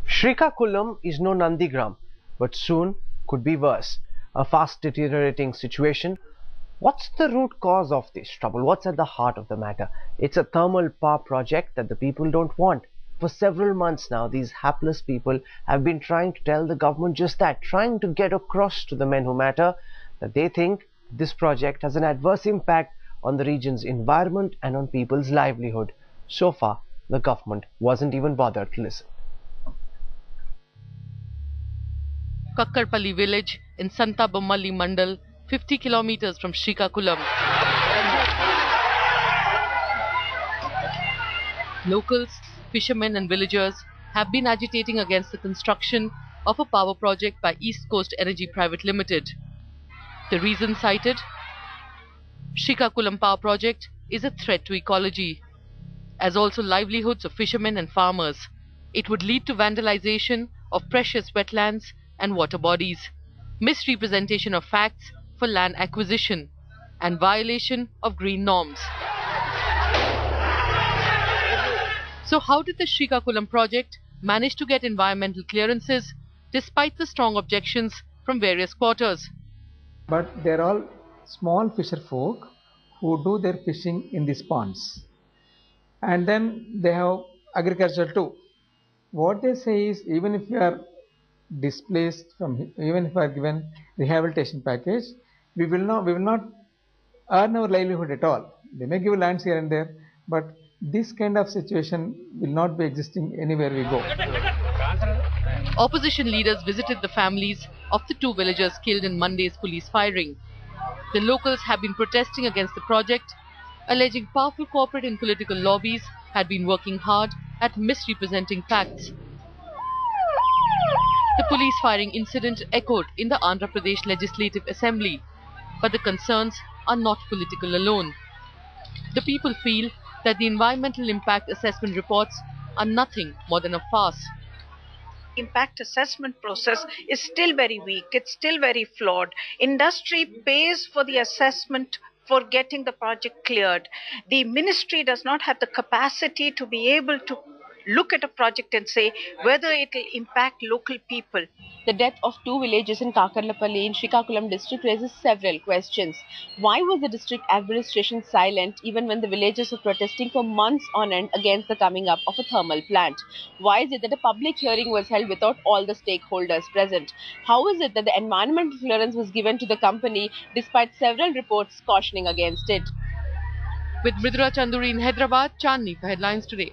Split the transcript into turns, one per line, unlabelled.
Srikakulam is no Nandigram, but soon could be worse. A fast deteriorating situation. What's the root cause of this trouble? What's at the heart of the matter? It's a thermal power project that the people don't want. For several months now, these hapless people have been trying to tell the government just that, trying to get across to the men who matter that they think this project has an adverse impact on the region's environment and on people's livelihood. So far, the government wasn't even bothered to listen.
Kakkarpalli village in Santabammalli Mandal, 50 kilometers from Srikakulam. Locals, fishermen and villagers have been agitating against the construction of a power project by East Coast Energy Private Limited. The reason cited? Srikakulam power project is a threat to ecology, as also livelihoods of fishermen and farmers. It would lead to vandalization of precious wetlands and water bodies, misrepresentation of facts for land acquisition, and violation of green norms. So how did the Srikakulam project manage to get environmental clearances despite the strong objections from various quarters?
But they're all small fisher folk who do their fishing in these ponds. And then they have agriculture too. What they say is, even if you are displaced from, even if you are given rehabilitation package, we will not earn our livelihood at all. They may give lands here and there, but this kind of situation will not be existing anywhere we go.
Opposition leaders visited the families of the two villagers killed in Monday's police firing. The locals have been protesting against the project, alleging powerful corporate and political lobbies had been working hard at misrepresenting facts. The police firing incident echoed in the Andhra Pradesh Legislative Assembly, but the concerns are not political alone. The people feel that the environmental impact assessment reports are nothing more than a farce.
Impact assessment process is still very weak, it's still very flawed. Industry pays for the assessment for getting the project cleared. The ministry does not have the capacity to be able to look at a project and say whether it will impact local people.
The death of two villages in Kakkarpalli in Srikakulam district raises several questions. Why was the district administration silent even when the villagers were protesting for months on end against the coming up of a thermal plant? Why is it that a public hearing was held without all the stakeholders present? How is it that the environmental clearance was given to the company despite several reports cautioning against it?
With Mridula Chanduri in Hyderabad, Chandni for Headlines Today.